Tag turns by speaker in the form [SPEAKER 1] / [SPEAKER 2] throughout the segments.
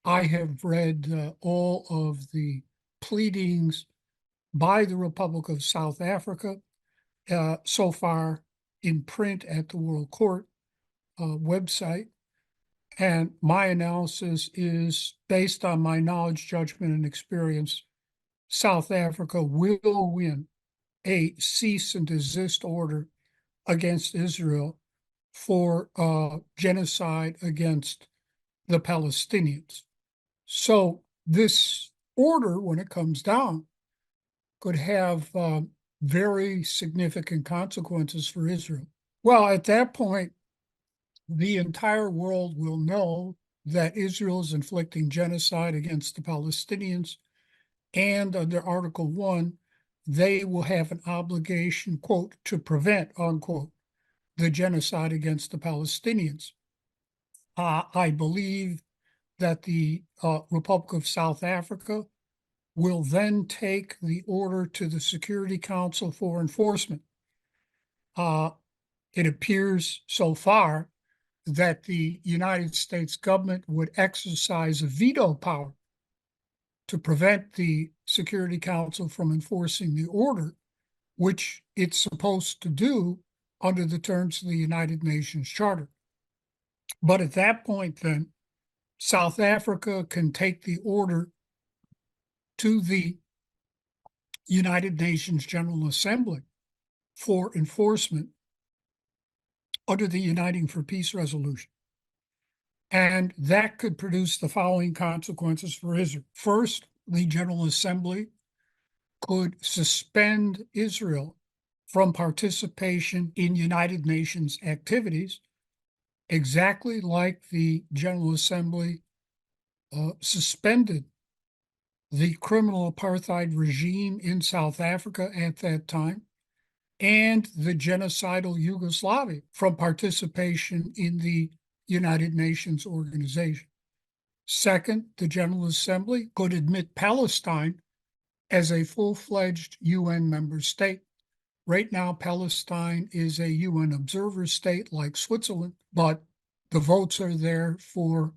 [SPEAKER 1] I have read all of the pleadings by the Republic of South Africa so far in print at the World Court website. And my analysis is based on my knowledge, judgment, and experience. South Africa will win a cease and desist order against Israel for genocide against the Palestinians. So this order, when it comes down, could have very significant consequences for Israel. Well, at that point, the entire world will know that Israel is inflicting genocide against the Palestinians, and under Article 1, they will have an obligation, quote, to prevent, unquote, the genocide against the Palestinians. I believe that the Republic of South Africa will then take the order to the Security Council for enforcement. It appears so far that the United States government would exercise a veto power to prevent the Security Council from enforcing the order, which it's supposed to do under the terms of the United Nations Charter. But at that point, then, South Africa can take the order to the United Nations General Assembly for enforcement under the Uniting for Peace resolution. And that could produce the following consequences for Israel. First, the General Assembly could suspend Israel from participation in United Nations activities, exactly like the General Assembly suspended the criminal apartheid regime in South Africa at that time and the genocidal Yugoslavia from participation in the United Nations organization. Second, the General Assembly could admit Palestine as a full-fledged UN member state. Right now, Palestine is a UN observer state like Switzerland, but the votes are there for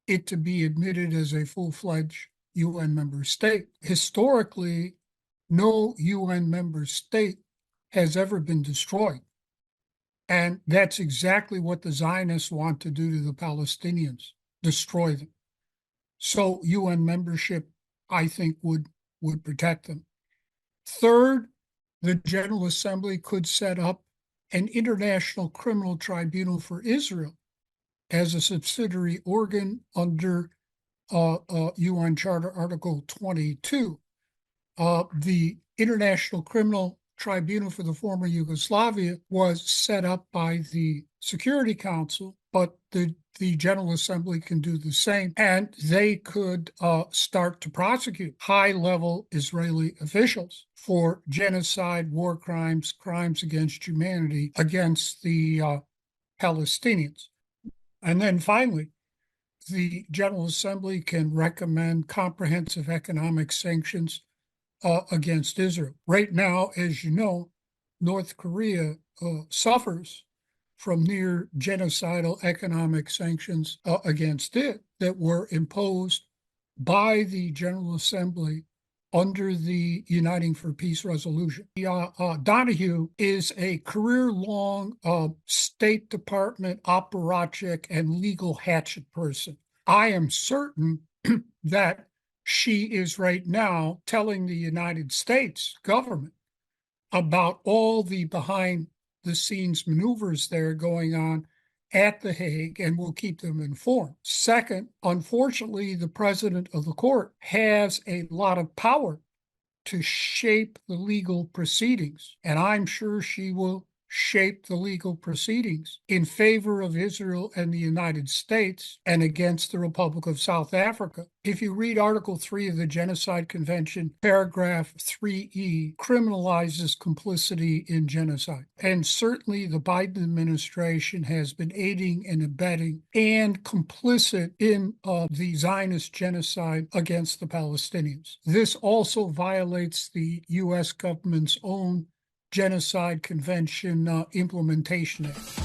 [SPEAKER 1] it to be admitted as a full-fledged UN member state. Historically, no UN member state has ever been destroyed. And that's exactly what the Zionists want to do to the Palestinians, destroy them. So UN membership, I think, would protect them. Third, the General Assembly could set up an international criminal tribunal for Israel as a subsidiary organ under UN Charter Article 22. The International Criminal Tribunal for the former Yugoslavia was set up by the Security Council, but the General Assembly can do the same, and they could start to prosecute high-level Israeli officials for genocide, war crimes, crimes against humanity against the Palestinians. And then finally, the General Assembly can recommend comprehensive economic sanctions against Israel. Right now, as you know, North Korea suffers from near genocidal economic sanctions against it that were imposed by the General Assembly under the Uniting for Peace resolution. Donahue is a career-long State Department apparatchik and legal hatchet person. I am certain that she is right now telling the United States government about all the behind-the-scenes maneuvers that are going on at The Hague, and will keep them informed. Second, unfortunately, the president of the court has a lot of power to shape the legal proceedings, and I'm sure she will shape the legal proceedings in favor of Israel and the United States and against the Republic of South Africa. If you read Article 3 of the Genocide Convention, paragraph 3E criminalizes complicity in genocide. And certainly the Biden administration has been aiding and abetting and complicit in the Zionist genocide against the Palestinians. This also violates the U.S. government's own Genocide Convention Implementation Act.